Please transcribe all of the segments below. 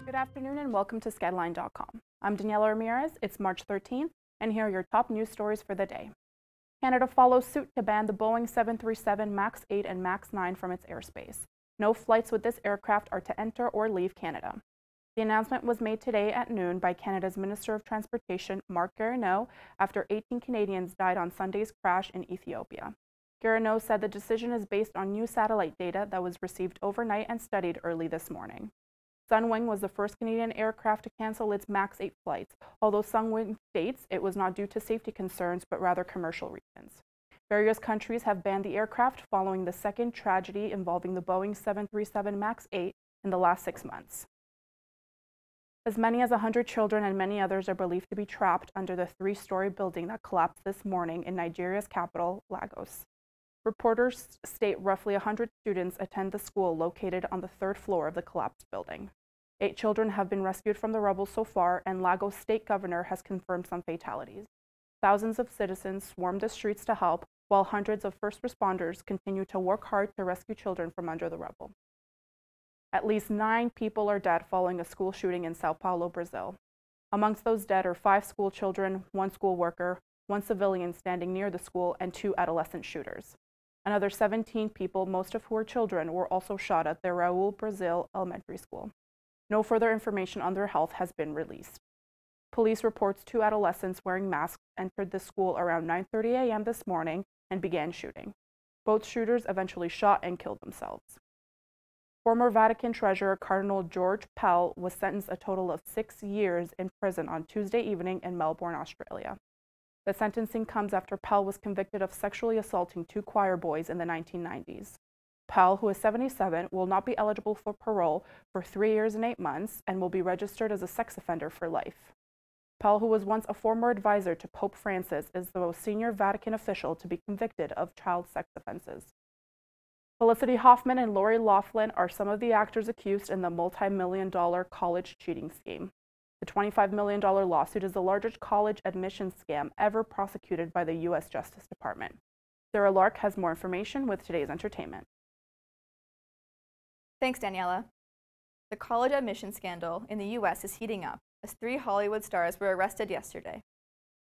Good afternoon and welcome to skedline.com. I'm Daniela Ramirez. It's March 13th, and here are your top news stories for the day. Canada follows suit to ban the Boeing 737 MAX 8 and MAX 9 from its airspace. No flights with this aircraft are to enter or leave Canada. The announcement was made today at noon by Canada's Minister of Transportation, Marc Garneau, after 18 Canadians died on Sunday's crash in Ethiopia. Garneau said the decision is based on new satellite data that was received overnight and studied early this morning. Sunwing was the first Canadian aircraft to cancel its MAX 8 flights, although Sunwing states it was not due to safety concerns but rather commercial reasons. Various countries have banned the aircraft following the second tragedy involving the Boeing 737 MAX 8 in the last 6 months. As many as 100 children and many others are believed to be trapped under the 3-story building that collapsed this morning in Nigeria's capital, Lagos. Reporters state roughly 100 students attend the school located on the 3rd floor of the collapsed building. 8 children have been rescued from the rubble so far, and Lagos state governor has confirmed some fatalities. Thousands of citizens swarmed the streets to help, while hundreds of first responders continue to work hard to rescue children from under the rubble. At least 9 people are dead following a school shooting in Sao Paulo, Brazil. Amongst those dead are 5 school children, 1 school worker, 1 civilian standing near the school, and 2 adolescent shooters. Another 17 people, most of who are children, were also shot at the Raul Brazil Elementary School. No further information on their health has been released. Police reports 2 adolescents wearing masks entered the school around 9:30 a.m. this morning and began shooting. Both shooters eventually shot and killed themselves. Former Vatican Treasurer Cardinal George Pell was sentenced a total of 6 years in prison on Tuesday evening in Melbourne, Australia. The sentencing comes after Pell was convicted of sexually assaulting 2 choir boys in the 1990s. Pell, who is 77, will not be eligible for parole for 3 years and 8 months and will be registered as a sex offender for life. Pell, who was once a former advisor to Pope Francis, is the most senior Vatican official to be convicted of child sex offenses. Felicity Huffman and Lori Loughlin are some of the actors accused in the multi-million-dollar college cheating scheme. The $25 million lawsuit is the largest college admissions scam ever prosecuted by the U.S. Justice Department. Sarah Lark has more information with today's entertainment. Thanks, Daniela. The college admission scandal in the U.S. is heating up as 3 Hollywood stars were arrested yesterday.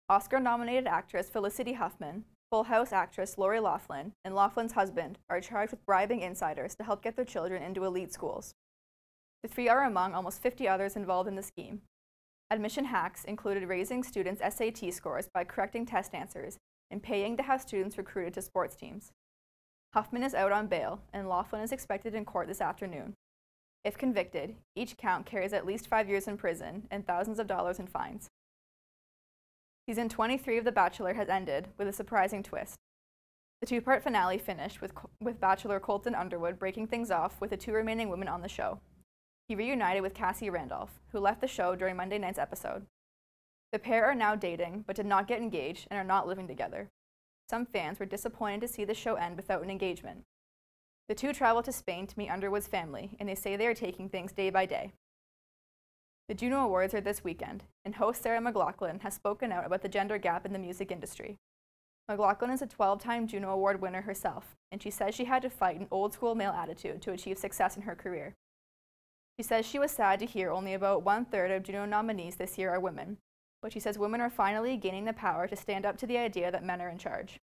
Oscar-nominated actress Felicity Huffman, Full House actress Lori Loughlin, and Loughlin's husband are charged with bribing insiders to help get their children into elite schools. The 3 are among almost 50 others involved in the scheme. Admission hacks included raising students' SAT scores by correcting test answers and paying to have students recruited to sports teams. Huffman is out on bail, and Loughlin is expected in court this afternoon. If convicted, each count carries at least 5 years in prison and thousands of dollars in fines. Season 23 of The Bachelor has ended with a surprising twist. The 2-part finale finished with Bachelor Colton Underwood breaking things off with the 2 remaining women on the show. He reunited with Cassie Randolph, who left the show during Monday night's episode. The pair are now dating, but did not get engaged and are not living together. Some fans were disappointed to see the show end without an engagement. The 2 traveled to Spain to meet Underwood's family, and they say they are taking things day by day. The Juno Awards are this weekend, and host Sarah McLachlan has spoken out about the gender gap in the music industry. McLachlan is a 12-time Juno Award winner herself, and she says she had to fight an old-school male attitude to achieve success in her career. She says she was sad to hear only about 1/3 of Juno nominees this year are women, but she says women are finally gaining the power to stand up to the idea that men are in charge.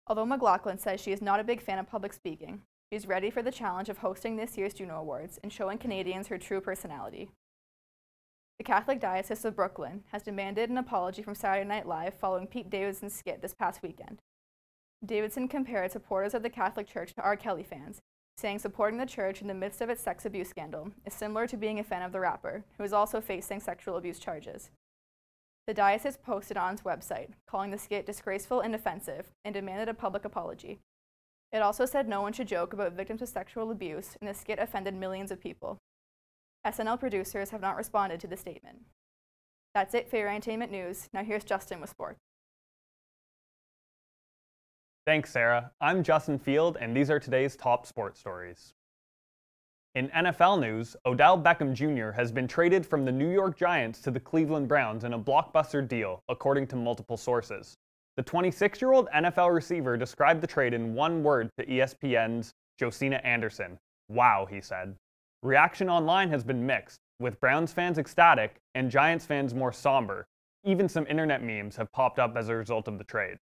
Although McLachlan says she is not a big fan of public speaking, she is ready for the challenge of hosting this year's Juno Awards and showing Canadians her true personality. The Catholic Diocese of Brooklyn has demanded an apology from Saturday Night Live following Pete Davidson's skit this past weekend. Davidson compared supporters of the Catholic Church to R. Kelly fans, saying supporting the church in the midst of its sex abuse scandal is similar to being a fan of the rapper, who is also facing sexual abuse charges. The diocese posted on its website, calling the skit disgraceful and offensive, and demanded a public apology. It also said no one should joke about victims of sexual abuse, and the skit offended millions of people. SNL producers have not responded to the statement. That's it for your entertainment news. Now here's Justin with sports. Thanks, Sarah. I'm Justin Field, and these are today's top sports stories. In NFL news, Odell Beckham Jr. has been traded from the New York Giants to the Cleveland Browns in a blockbuster deal, according to multiple sources. The 26-year-old NFL receiver described the trade in one word to ESPN's Josina Anderson. "Wow," he said. Reaction online has been mixed. with Browns fans ecstatic and Giants fans more somber. Even some internet memes have popped up as a result of the trade.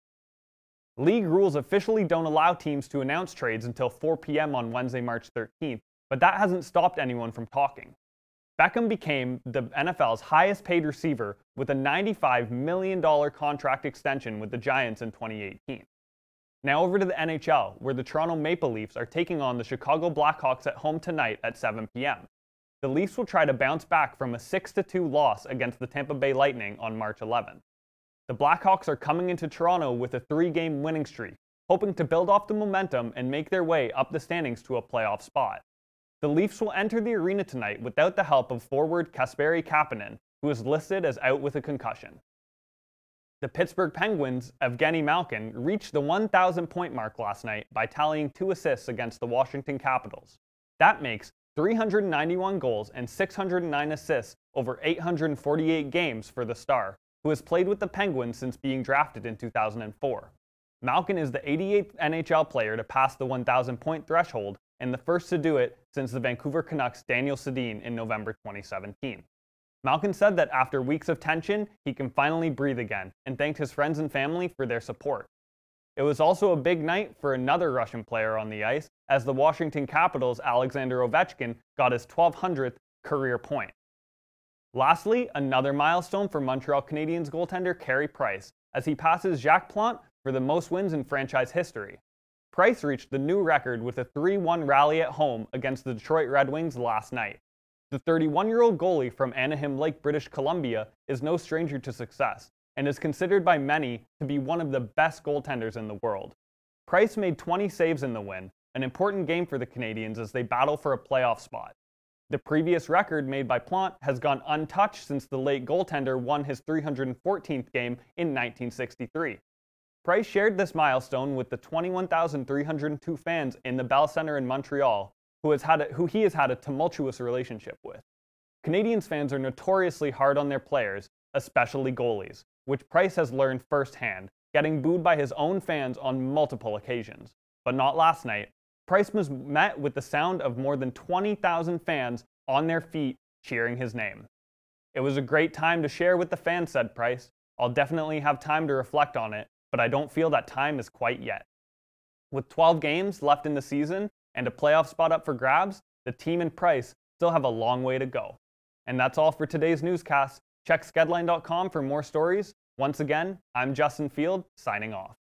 League rules officially don't allow teams to announce trades until 4 p.m. on Wednesday, March 13th, but that hasn't stopped anyone from talking. Beckham became the NFL's highest paid receiver with a $95 million contract extension with the Giants in 2018. Now over to the NHL, where the Toronto Maple Leafs are taking on the Chicago Blackhawks at home tonight at 7 p.m. The Leafs will try to bounce back from a 6-2 loss against the Tampa Bay Lightning on March 11th. The Blackhawks are coming into Toronto with a 3-game winning streak, hoping to build off the momentum and make their way up the standings to a playoff spot. The Leafs will enter the arena tonight without the help of forward Kasperi Kapanen, who is listed as out with a concussion. The Pittsburgh Penguins' Evgeny Malkin reached the 1,000-point mark last night by tallying 2 assists against the Washington Capitals. That makes 391 goals and 609 assists over 848 games for the star, who has played with the Penguins since being drafted in 2004. Malkin is the 88th NHL player to pass the 1,000-point threshold and the first to do it since the Vancouver Canucks' Daniel Sedin in November 2017. Malkin said that after weeks of tension, he can finally breathe again, and thanked his friends and family for their support. It was also a big night for another Russian player on the ice, as the Washington Capitals' Alexander Ovechkin got his 1,200th career point. Lastly, another milestone for Montreal Canadiens goaltender Carey Price, as he passes Jacques Plante for the most wins in franchise history. Price reached the new record with a 3-1 rally at home against the Detroit Red Wings last night. The 31-year-old goalie from Anaheim Lake, British Columbia, is no stranger to success, and is considered by many to be one of the best goaltenders in the world. Price made 20 saves in the win, an important game for the Canadiens as they battle for a playoff spot. The previous record made by Plante has gone untouched since the late goaltender won his 314th game in 1963. Price shared this milestone with the 21,302 fans in the Bell Centre in Montreal, who he has had a tumultuous relationship with. Canadiens fans are notoriously hard on their players, especially goalies, which Price has learned firsthand, getting booed by his own fans on multiple occasions. But not last night. Price was met with the sound of more than 20,000 fans on their feet cheering his name. "It was a great time to share with the fans," said Price. "I'll definitely have time to reflect on it, but I don't feel that time is quite yet." With 12 games left in the season and a playoff spot up for grabs, the team and Price still have a long way to go. And that's all for today's newscast. Check skedline.com for more stories. Once again, I'm Justin Field, signing off.